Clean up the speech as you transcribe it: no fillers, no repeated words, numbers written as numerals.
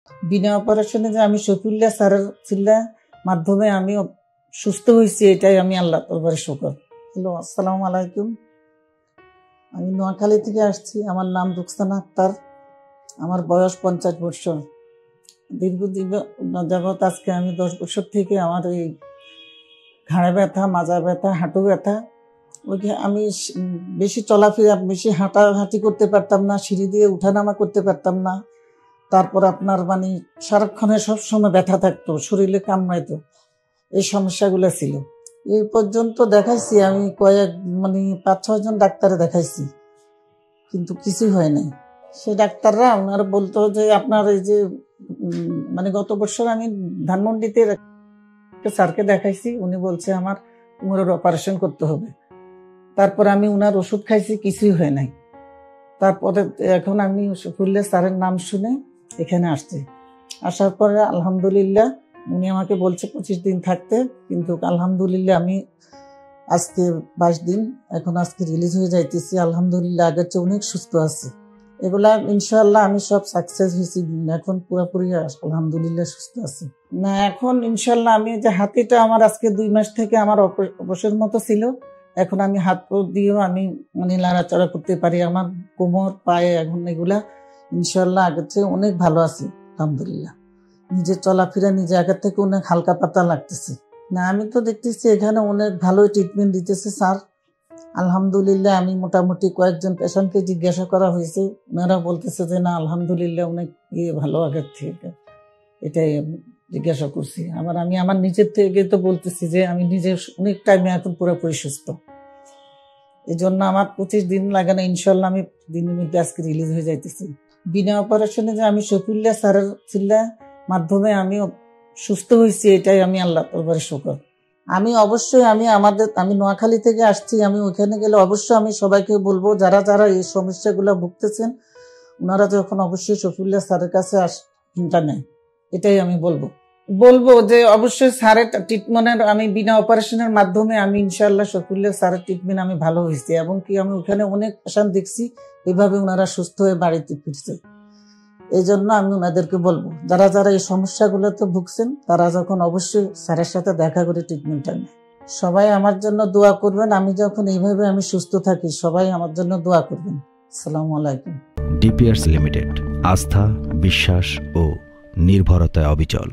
বিনা অপারেশনে যে আমি শফিউল্লাহ স্যারের চিল্লার মাধ্যমে আমি সুস্থ হয়েছি, এটাই আমি আল্লাহ দরবারে শুকর। হ্যালো, আসসালামু আলাইকুম। আমি নোয়াখালী থেকে আসছি। আমার নাম রুকসানা আক্তার। আমার বয়স 50 বছর। দীর্ঘদিন যাবৎ আজকে আমি 10 বছর থেকে আমার এই ঘাড়ে ব্যথা, মাজা ব্যথা, হাঁটু ব্যথা, আমি বেশি চলাফেরা, বেশি হাঁটাহাঁটি করতে পারতাম না, সিঁড়ি দিয়ে উঠানামা করতে পারতাম না। তারপর আপনার সারাক্ষণে সবসময় ব্যথা থাকতো, শরীরে কামড়াইতো, এই সমস্যাগুলো ছিল। এই পর্যন্ত দেখাইছি আমি 5-6 জন ডাক্তারে দেখাইছি, কিন্তু কিছুই হয় নাই। সে ডাক্তাররা ওনারা বলতো যে আপনার এই যে গত বছর আমি ধানমন্ডিতে স্যারকে দেখাইছি, উনি বলছে আমার কোমরের অপারেশন করতে হবে। তারপর আমি উনার ওষুধ খাইছি, কিছুই হয় নাই। তারপরে এখন আমি শফিউল্লাহ স্যারের নাম শুনে এখানে আসছি। আসার পরে আলহামদুলিল্লাহ উনি আমাকে বলছে 25 দিন থাকতে, কিন্তু আলহামদুলিল্লাহ আমি আজকে 22 দিন, এখন আজকে রিলিজ হয়ে যাইতেছি। আলহামদুলিল্লাহ আগের চেয়ে অনেক সুস্থ আছে। এগুলা ইনশাআল্লাহ আমি সব সাকসেস হয়েছি, এখন পুরোপুরি আলহামদুলিল্লাহ সুস্থ আছি। না এখন ইনশাআল্লাহ আমি যে হাতিটা আমার আজকে 2 মাস থেকে আমার অবসর মতো ছিল, এখন আমি হাত দিয়েও আমি নাড়াচাড়া করতে পারি। আমার কোমর, পায়ে এখন এগুলা ইনশাআল্লাহ আগের চেয়ে অনেক ভালো আছি আলহামদুলিল্লাহ। নিজে চলাফেরা নিজে আগের থেকে অনেক হালকা পাতলা লাগতেছে। না আমি তো দেখতেছি এখানে অনেক ভালো ট্রিটমেন্ট দিতেছে স্যার আলহামদুলিল্লাহ। আমি মোটামুটি কয়েকজন পেশেন্টকে জিজ্ঞাসা করা হয়েছে, ওনারা বলতেছে যে না আলহামদুলিল্লাহ অনেক ভালো আগের থেকে। এটাই জিজ্ঞাসা করছি। আমি আমার নিজের থেকে তো বলতেছি যে আমি নিজে অনেক টাইমে এখন পুরোপুরি সুস্থ। এই জন্য আমার 25 দিন লাগে না, ইনশাল্লাহ আমি দিনের মধ্যে আজকে রিলিজ হয়ে যাইতেছি। বিনা অপারেশনে যে আমি শফিউল্লাহ স্যারের চিল্লার মাধ্যমে আমি সুস্থ হয়েছি, এটাই আমি আল্লাহ দরবারে শুকর। আমি অবশ্যই আমি নোয়াখালী থেকে আসছি। আমি ওখানে গেলে অবশ্যই আমি সবাইকে বলবো, যারা যারা এই সমস্যাগুলো ভুগতেছেন ওনারা যখন অবশ্যই শফিউল্লাহ স্যারের কাছে চিন্তা নেয়, এটাই আমি বলবো যে অবশ্যই স্যারের ট্রিটমেন্টের আমি বিনা অপারেশনের মাধ্যমে আমি ইনশাআল্লাহ শফিউল্লাহ স্যারের ট্রিটমেন্ট আমি ভালো হয়েছি, এবং কি আমি ওখানে অনেক পেশেন্ট দেখছি এইভাবে ওনারা সুস্থ হয়ে বাড়িতে ফিরছে। এই জন্য আমি ওনাদেরকে বলবো, যারা যারা এই সমস্যাগুলোতে ভুগছেন তারা যখন অবশ্যই স্যারের সাথে দেখা করে ট্রিটমেন্টটা নেয়। সবাই আমার জন্য দোয়া করবেন। আমি যখন এইভাবে আমি সুস্থ থাকি, সবাই আমার জন্য দোয়া করবেন। আসসালামু আলাইকুম। ডিপিআরস লিমিটেড, আস্থা, বিশ্বাস ও নির্ভরতায় অবিচল।